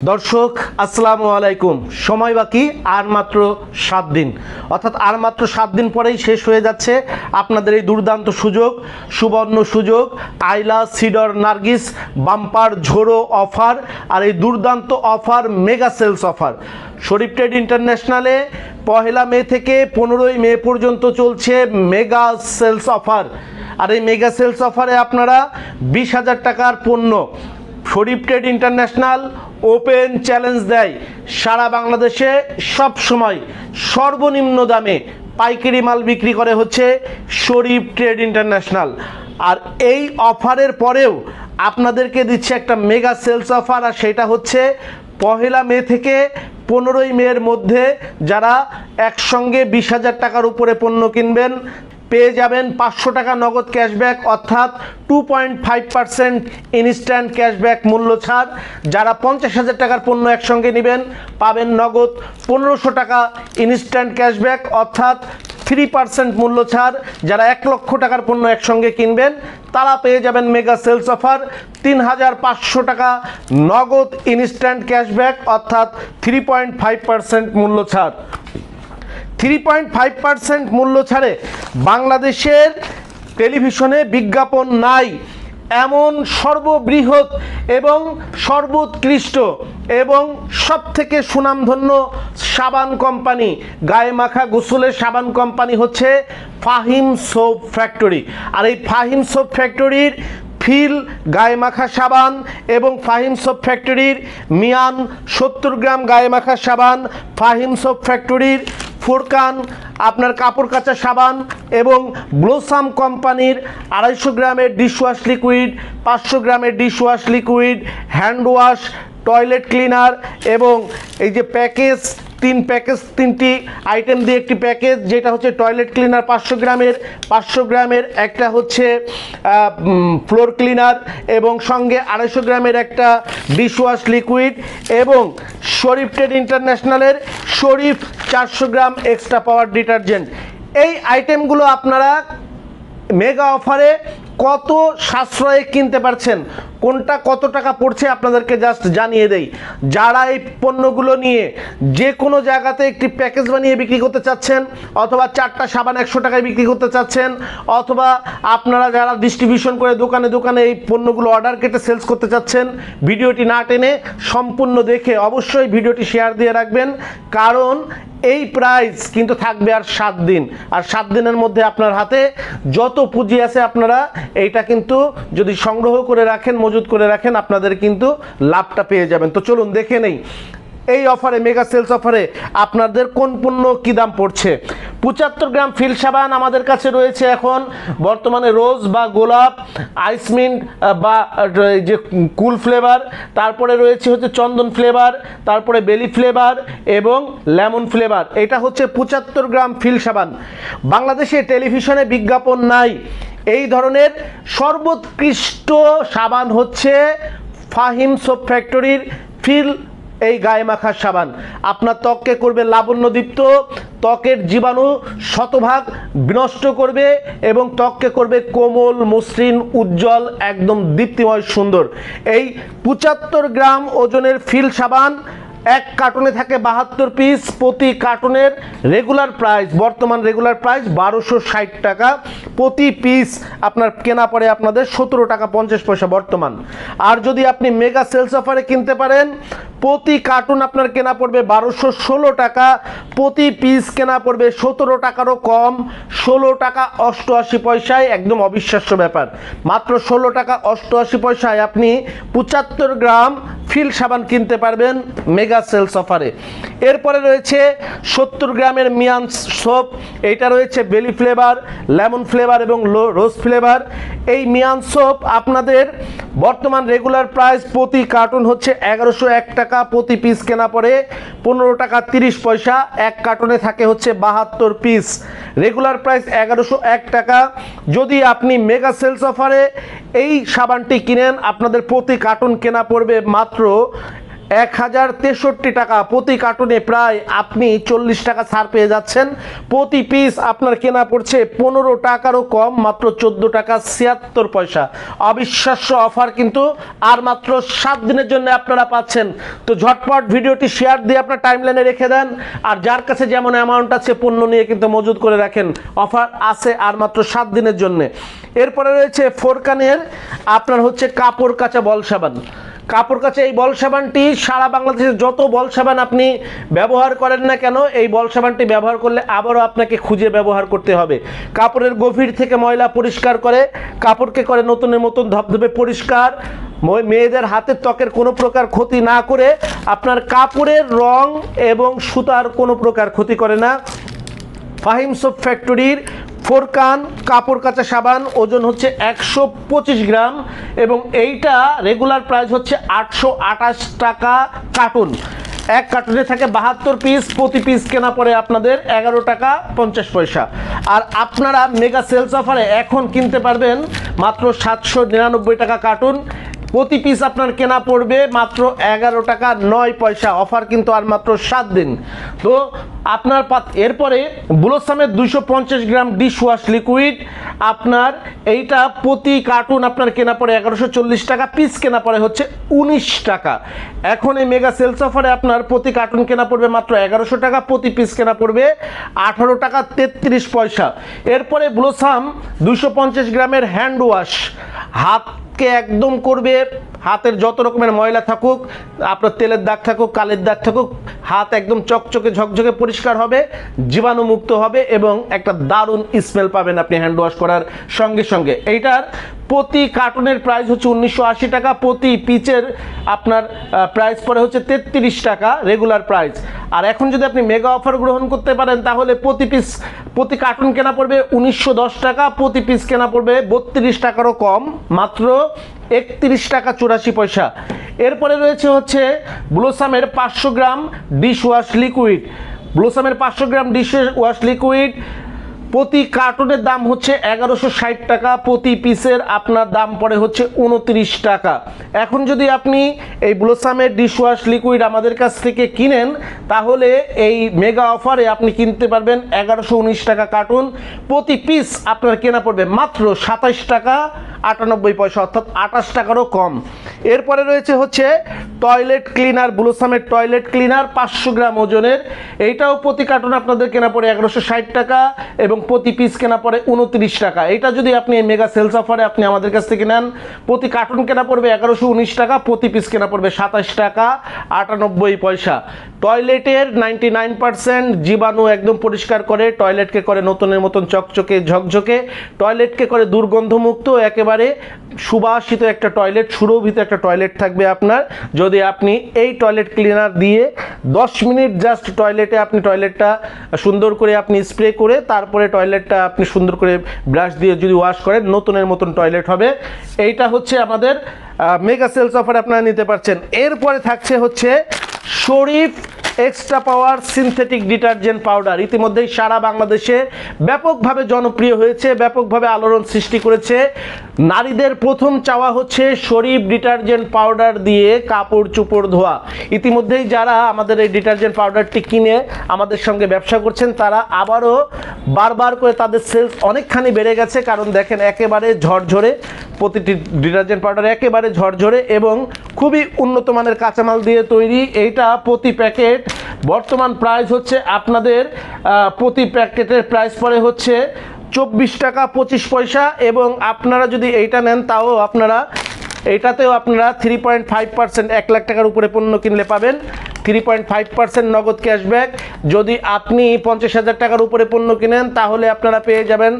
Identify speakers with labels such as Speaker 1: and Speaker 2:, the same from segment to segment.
Speaker 1: দর্শক আসসালামু আলাইকুম। সময় বাকি আর মাত্র 7 দিন, অর্থাৎ আর মাত্র 7 দিন পরেই শেষ হয়ে যাচ্ছে আপনাদের এই দুর্দান্ত সুযোগ, সুবর্ণ সুযোগ, আইলা সিডর নার্গিস বাম্পার ঝোড়ো অফার। আর এই দুর্দান্ত অফার মেগা সেলস অফার শরীফ ট্রেড ইন্টারন্যাশনালে 1 মে থেকে 15 মে পর্যন্ত চলছে মেগা সেলস অফার। আর এই মেগা সেলস অফারে আপনারা 20,000 টাকার পণ্য শরীফ ট্রেড ইন্টারন্যাশনাল ওপেন চ্যালেঞ্জ দেয় সারা বাংলাদেশে সব সময় সর্বনিম্ন দামে পাইকারি মাল বিক্রি করে হচ্ছে শরীফ ট্রেড ইন্টারন্যাশনাল। আর এই অফারের পরেও আপনাদেরকে দিচ্ছে একটা মেগা সেলস অফার, আর সেটা হচ্ছে 1 মে থেকে 15 মের মধ্যে যারা একসঙ্গে 20,000 টাকার উপরে পণ্য কিনবেন পেয়ে যাবেন 500 টাকা নগদ ক্যাশব্যাক, অর্থাৎ 2.5% ইনস্ট্যান্ট ক্যাশব্যাক মূল্য ছাড়। যারা 50,000 টাকার পণ্য একসঙ্গে নেবেন পাবেন নগদ 1500 টাকা ইনস্ট্যান্ট ক্যাশব্যাক, অর্থাৎ 3% মূল্য ছাড়। যারা 1 লক্ষ টাকার পণ্য একসঙ্গে কিনবেন তারা পেয়ে যাবেন মেগা সেলস অফার 3,500 টাকা নগদ ইনস্ট্যান্ট ক্যাশব্যাক, অর্থাৎ 3.5% মূল্য ছাড়। 3.5% মূল্য ছাড়ে বাংলাদেশের টেলিভিশনে বিজ্ঞাপন নাই এমন সর্ববৃহৎ এবং সর্বোৎকৃষ্ট এবং সবথেকে সুনামধন্য সাবান কোম্পানি, গায়ে মাখা গোসলের সাবান কোম্পানি হচ্ছে ফাহিম সোপ ফ্যাক্টরি। আর এই ফাহিম সোপ ফ্যাক্টরির ফিল গায়ে মাখা সাবান এবং ফাহিম সোপ ফ্যাক্টরির মিয়ান 70 গ্রাম গায়ে মাখা সাবান, ফাহিম সোপ ফ্যাক্টরির ফুরকান আপনার কাপড় কাচা সাবান এবং ব্লোসাম কোম্পানির 250 গ্রামের ডিশওয়াশ লিকুইড, 500 গ্রামের dishwash liquid, hand wash, toilet cleaner এবং এই যে প্যাকেজ 3টি আইটেম দিয়ে একটি প্যাকেজ, যেটা হচ্ছে টয়লেট ক্লিনার 500 গ্রামের একটা হচ্ছে ফ্লোর ক্লিনার এবং সঙ্গে 250 গ্রামের একটা ডিশওয়াশ লিকুইড এবং শরীফ ট্রেড ইন্টারন্যাশনালের শরীফ 400 গ্রাম এক্সট্রা পাওয়ার ডিটারজেন্ট। এই আইটেমগুলো আপনারা মেগা অফারে কত সাশ্রয়ে কিনতে পারছেন, কোনটা কত টাকা পড়ছে আপনাদেরকে জাস্ট জানিয়ে দেই। যারা এই পণ্যগুলো নিয়ে যে কোনো জায়গাতে একটি প্যাকেজ বানিয়ে বিক্রি করতে চাচ্ছেন, অথবা 4টা সাবান 100 টাকায় বিক্রি করতে চাচ্ছেন, অথবা আপনারা যারা ডিস্ট্রিবিউশন করে দোকানে দোকানে এই পণ্যগুলো অর্ডার কেটে সেলস করতে চাচ্ছেন, ভিডিওটি না টেনে সম্পূর্ণ দেখে অবশ্যই ভিডিওটি শেয়ার দিয়ে রাখবেন, কারণ এই প্রাইস কিন্তু থাকবে আর 7 দিন। আর 7 দিনের মধ্যে আপনার হাতে যত পুঁজি আছে আপনারা এইটা কিন্তু যদি সংগ্রহ করে রাখেন, মজুত করে রাখেন, আপনাদের কিন্তু লাভটা পেয়ে যাবেন। তো চলুন দেখে নেই এই অফারে, মেগা সেলস অফারে আপনাদের কোন পণ্য কী দাম পড়ছে। 75 গ্রাম ফিল সাবান আমাদের কাছে রয়েছে এখন বর্তমানে রোজ বা গোলাপ, আইসমিন্ট বা যে কুল ফ্লেভার, তারপরে রয়েছে হচ্ছে চন্দন ফ্লেভার, তারপরে বেলি ফ্লেভার এবং লেমন ফ্লেভার। এটা হচ্ছে 75 গ্রাম ফিল সাবান। বাংলাদেশে টেলিভিশনে বিজ্ঞাপন নাই এই ধরনের সর্বোৎকৃষ্ট সাবান হচ্ছে ফাহিম সোপ ফ্যাক্টরির ফিল এই গায়ে মাখার সাবান। আপনার ত্বককে করবে লাবণ্যদীপ্ত, ত্বকের জীবাণু শতভাগ বিনষ্ট করবে এবং ত্বককে করবে কোমল, মসৃণ, উজ্জ্বল, একদম দীপ্তিময়, সুন্দর। এই 75 গ্রাম ওজনের ফিল সাবান এক কার্টুনে থাকে 72 পিস। প্রতি কার্টুনের রেগুলার প্রাইস, বর্তমান রেগুলার প্রাইস 1260 টাকা প্রতি পিস। আপনার কেনা পড়ে আপনাদের 17 টাকা 50 পয়সা বর্তমান। আর যদি আপনি মেগা সেলস অফারে কিনতে পারেন, প্রতি কার্টুন আপনার কেনা পড়বে 1216 টাকা, প্রতি পিস কেনা পড়বে 17 টাকারও কম, 16 টাকা 88 পয়সায়। একদম অবিশ্বাস্য ব্যাপার, মাত্র 16 টাকা 88 পয়সায় আপনি 75 গ্রাম ফিল সাবান কিনতে পারবেন মেগা সেলস অফারে। এরপরে রয়েছে 70 গ্রামের মিয়ান সোপ, এইটা রয়েছে বেলি ফ্লেভার, লেমন ফ্লেভার এবং রোজ ফ্লেভার। এই মিয়ান সোপ আপনাদের বর্তমান রেগুলার প্রাইস প্রতি কার্টুন হচ্ছে 1101 টাকা, প্রতি পিস কেনা পড়ে 15 টাকা 30 পয়সা। এক কার্টুনে থাকে হচ্ছে 72 পিস, রেগুলার প্রাইস 1101 টাকা। যদি আপনি মেগা সেলস অফারে এই সাবানটি কিনেন আপনাদের প্রতি কার্টুন কেনা পড়বে মাত্র 1063 টাকা প্রতি কার্টুনে, প্রায় আপনি 40 টাকা ছাড় পেয়ে যাচ্ছেন। প্রতি পিস আপনার কেনা পড়ছে 15 টাকারও কম, মাত্র 14 টাকা 76 পয়সা। অবিশ্বাস্য অফার কিন্তু আর মাত্র 7 দিনের জন্য আপনারা পাচ্ছেন। তো ঝটপট ভিডিওটি শেয়ার দিয়ে আপনার টাইমলাইনে রেখে দেন, আর যার কাছে যেমন অ্যামাউন্ট আছে পণ্য নিয়ে কিন্তু মজুদ করে রাখেন। অফার আছে আর মাত্র 7 দিনের জন্য। এরপরে রয়েছে ফোরকানের আপনার হচ্ছে কাপড় কাচা বল সাবান। কাপড় কাচা এই বল সাবানটি সারা বাংলাদেশের যত বল সাবান আপনি ব্যবহার করেন না কেন, এই বল সাবানটি ব্যবহার করলে আবারও আপনাকে খুঁজে ব্যবহার করতে হবে। কাপড়ের গভীর থেকে ময়লা পরিষ্কার করে, কাপড়কে করে নতুনের মতন ধবধবে পরিষ্কার, মেয়েদের হাতের ত্বকের কোনো প্রকার ক্ষতি না করে, আপনার কাপড়ের রং এবং সুতার কোনো প্রকার ক্ষতি করে না। ফাহিম সোপ ফ্যাক্টরির ফোরকান কাপড় কাচা সাবান, ওজন হচ্ছে 125 গ্রাম এবং এইটা রেগুলার প্রাইস হচ্ছে 828 টাকা কার্টুন। এক কার্টুনে থাকে 72 পিস, প্রতি পিস কেনা পড়ে আপনাদের 11 টাকা 50 পয়সা। আর আপনারা মেগা সেলস অফারে এখন কিনতে পারবেন মাত্র 799 টাকা কার্টুন, প্রতি পিস আপনার কেনা পড়বে মাত্র 11 টাকা 9 পয়সা। অফার কিন্তু আর মাত্র 7 দিন। তো আপনার এরপরে ব্লসমের 250 গ্রাম ডিশ ওয়াশ লিকুইড, আপনার এইটা প্রতি কার্টুন আপনার কেনা পড়ে 1140 টাকা, পিস কেনা পড়ে হচ্ছে 19 টাকা। এখন এই মেগা সেলস অফারে আপনার প্রতি কার্টুন কেনা পড়বে মাত্র 1100 টাকা, প্রতি পিস কেনা পড়বে 18 টাকা 33 পয়সা। এরপরে ব্লসাম 250 গ্রামের হ্যান্ড ওয়াশ, হাতকে একদম করবে, হাতের যত রকমের ময়লা থাকুক, আপনার তেলের দাগ থাকুক, কালের দাগ থাকুক, হাত একদম চকচকে ঝকঝকে পরিষ্কার হবে, জীবাণুমুক্ত হবে এবং একটা দারুণ স্মেল পাবেন আপনি হ্যান্ড ওয়াশ করার সঙ্গে সঙ্গে। এইটার প্রতি কার্টুনের প্রাইস হচ্ছে 1980 টাকা, প্রতি পিচের আপনার প্রাইস পড়ে হচ্ছে 33 টাকা রেগুলার প্রাইস। আর এখন যদি আপনি মেগা অফার গ্রহণ করতে পারেন তাহলে প্রতি কার্টুন কেনা পড়বে 1910 টাকা, প্রতি পিস কেনা পড়বে 32 টাকারও কম, মাত্র 31 টাকা 84 পয়সা। এরপরে রয়েছে হচ্ছে ব্লসামের 500 গ্রাম ডিশ ওয়াশ লিকুইড। ব্লসামের 500 গ্রাম ডিশ ওয়াশ লিকুইড প্রতি কার্টুনের দাম হচ্ছে 1160 টাকা, প্রতি পিসের আপনার দাম পড়ে হচ্ছে 29 টাকা। এখন যদি আপনি এই ব্লসামের ডিশওয়াশ লিকুইড আমাদের কাছ থেকে কিনেন তাহলে এই মেগা অফারে আপনি কিনতে পারবেন 1119 টাকা কার্টুন, প্রতি পিস আপনার কেনা পড়বে মাত্র 27 টাকা 98 পয়সা, অর্থাৎ 28 টাকারও কম। এরপরে রয়েছে হচ্ছে টয়লেট ক্লিনার, ব্লসামের টয়লেট ক্লিনার 500 গ্রাম ওজনের, এইটাও প্রতি কার্টুন আপনাদের কেনা পড়ে 1160 টাকা এবং প্রতি পিস কেনা পড়ে 29 টাকা। এটা যদি আপনি মেগা সেলস অফারে আপনি আমাদের কাছ থেকে নেন, প্রতি কার্টুন কেনা পড়বে 1119 টাকা, প্রতি পিস কেনা পড়বে 27 টাকা 98 পয়সা। টয়লেটের 99% জীবাণু একদম পরিষ্কার করে, টয়লেটকে করে নতুনের মতন চকচকে ঝকঝকে, টয়লেটকে করে দুর্গন্ধমুক্ত, একেবারে সুবাসিত একটা টয়লেট, সুরভিত একটা টয়লেট থাকবে আপনার যদি আপনি এই টয়লেট ক্লিনার দিয়ে 10 মিনিট জাস্ট টয়লেটে আপনি টয়লেটটা সুন্দর করে আপনি স্প্রে করে তারপরে টয়লেটটা আপনি সুন্দর করে ব্রাশ দিয়ে যদি ওয়াশ করেন নতুনের মতন টয়লেট হবে। এইটা হচ্ছে আমাদের মেগা সেলস অফার আপনারা নিতে পারছেন। এরপরে থাকছে হচ্ছে Sharif extra power synthetic detergent powder, ইতিমধ্যেই সারা বাংলাদেশে ব্যাপকভাবে জনপ্রিয় হয়েছে, ব্যাপকভাবে আলোড়ন সৃষ্টি করেছে। নারীদের প্রথম চাওয়া হচ্ছে শরীফ ডিটারজেন্ট পাউডার দিয়ে কাপড় চোপড় ধোয়া। ইতিমধ্যেই যারা আমাদের এই ডিটারজেন্ট পাউডারটি কিনে আমাদের সঙ্গে ব্যবসা করছেন তারা আবারও বারবার করে তাদের সেলস অনেকখানি বেড়ে গেছে, কারণ দেখেন একেবারে ঝরঝরে, প্রতিটি ডিটারজেন্ট পাউডার একেবারে ঝরঝরে এবং খুবই উন্নত মানের কাঁচামাল দিয়ে তৈরি। এইটা প্রতি প্যাকেট বর্তমান প্রাইস হচ্ছে আপনাদের প্রতি প্যাকেটের প্রাইস পড়ে হচ্ছে 24 টাকা 25 পয়সা এবং আপনারা যদি এইটা নেন তাও আপনারা এইটাতেও আপনারা 3.5% 1 লাখ টাকার উপরে পণ্য কিনলে পাবেন 3.5% নগদ ক্যাশব্যাক। যদি আপনি 50,000 টাকার উপরে পণ্য কিনেন তাহলে আপনারা পেয়ে যাবেন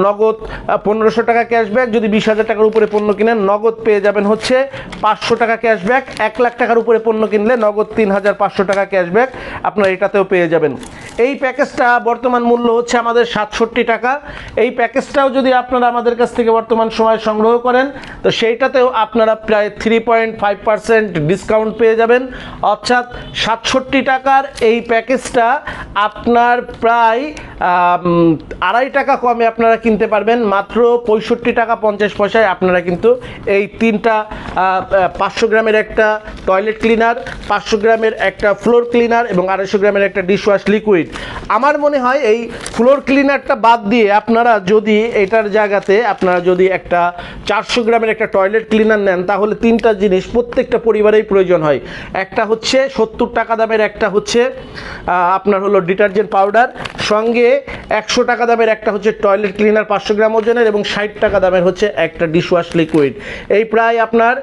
Speaker 1: নগদ 1500 টাকা ক্যাশব্যাক। যদি 20,000 টাকার উপরে পণ্য কিনেন নগদ পেয়ে যাবেন হচ্ছে 500 টাকা ক্যাশব্যাক। 1 লাখ টাকার উপরে পণ্য কিনলে নগদ 3,500 টাকা ক্যাশব্যাক আপনারা এটাতেও পেয়ে যাবেন। এই প্যাকেজটা বর্তমান মূল্য হচ্ছে আমাদের 67 টাকা। এই প্যাকেজটাও যদি আপনারা আমাদের কাছ থেকে বর্তমান সময় সংগ্রহ করেন তো সেইটাতেও আপনারা প্রায় 3.5% ডিসকাউন্ট পেয়ে যাবেন, অর্থাৎ 67 টাকার এই প্যাকেজটা আপনার প্রায় 2.5 টাকা কমে আপনারা কিনতে পারবেন, মাত্র 65 টাকা 50 পয়সায় আপনারা কিন্তু এই তিনটা 500 গ্রামের একটা টয়লেট ক্লিনার, 500 গ্রামের একটা ফ্লোর ক্লিনার এবং 250 গ্রামের একটা ডিশওয়াশ লিকুইড। আমার মনে হয় এই ফ্লোর ক্লিনারটা বাদ দিয়ে আপনারা যদি এটার জায়গাতে আপনারা যদি একটা 400 গ্রামের একটা টয়লেট ক্লিনার নেন তাহলে তিনটা জিনিস প্রত্যেকটা পরিবারেই প্রয়োজন হয়। একটা হচ্ছে 70 টাকা দামের একটা হচ্ছে আপনার হলো ডিটারজেন্ট পাউডার, সঙ্গে 100 টাকা দামের একটা হচ্ছে টয়লেট ক্লিনার 500 গ্রাম ওজনের এবং 60 টাকা দামের হচ্ছে একটা ডিশওয়াশ লিকুইড। এই প্রায় আপনার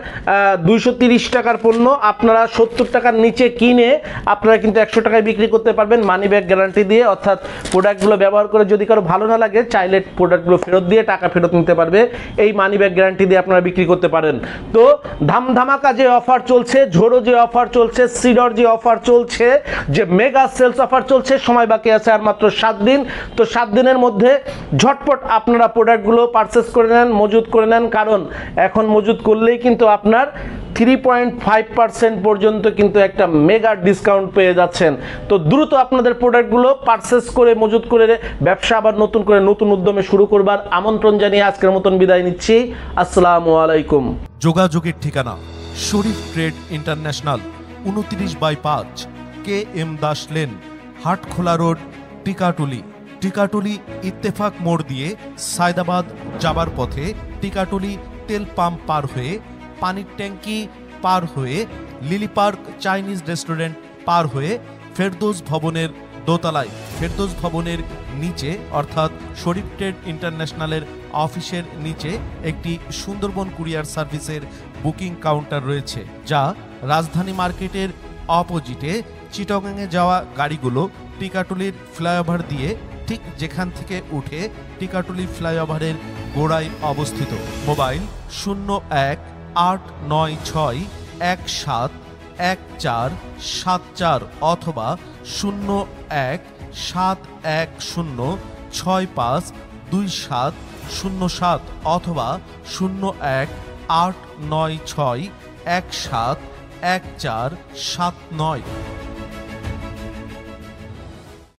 Speaker 1: 230 টাকার পণ্য আপনারা 70 টাকার নিচে কিনে আপনারা কিন্তু 100 টাকায় বিক্রি করতে পারবেন মানি ব্যাক গ্যারান্টি দিয়ে, অর্থাৎ প্রোডাক্টগুলো ব্যবহার করে যদি কারো ভালো না লাগে চাইলে প্রোডাক্টগুলো ফেরত দিয়ে টাকা ফেরত নিতে পারবে, এই মানি ব্যাক গ্যারান্টি দিয়ে আপনারা বিক্রি করতে পারেন। তো ধামাকা যে অফার চলছে, ঝোড়ো যে অফার চলছে, সিডর যে অফার চলছে, যে মেগা সেলস অফার চলছে, সময় বাকি আছে আর মাত্র 7 দিন। তো 7 দিনের মধ্যে ঝটপট আপনারা প্রোডাক্টগুলো পারচেস করে নেন, মজুত করে নেন, কারণ এখন মজুত করলেই কিন্তু আপনার 3.5% পর্যন্ত কিন্তু একটা মেগা ডিসকাউন্ট পেয়ে যাচ্ছেন। তো দ্রুত আপনাদের প্রোডাক্টগুলো পারচেস করে মজুত করে ব্যবসা আবার নতুন করে নতুন উদ্যমে শুরু করবার আমন্ত্রণ জানিয়ে আজকের মতন বিদায় নিচ্ছি। আসসালামু আলাইকুম।
Speaker 2: যোগাযোগের ঠিকানা Sharif trade international, 29/5 KM Das lane, Hatkhola road, Tikatuli. Tikatuli Ittefaq মোড় দিয়ে সায়দাবাদ যাবার পথে টিকাটুলি তেল পাম্প পার হয়ে, পানির ট্যাঙ্কি পার হয়ে, লিলি পার্ক চাইনিজ রেস্টুরেন্ট পার হয়ে ফেরদৌস ভবনের দোতলায়, ফেরদৌস ভবনের নিচে অর্থাৎ শরীফ ট্রেড ইন্টারন্যাশনালের অফিসের নিচে একটি সুন্দরবন কুরিয়ার সার্ভিসের বুকিং কাউন্টার রয়েছে, যা রাজধানী মার্কেটের অপোজিটে চিটাগংয়ে যাওয়া গাড়িগুলো টিকাটুলির ফ্লাইওভার দিয়ে ঠিক যেখান থেকে উঠে টিকাটুলি ফ্লাইওভারের গোড়ায় অবস্থিত। মোবাইল 0189171474 অথবা 017106525707 অথবা 018961711479।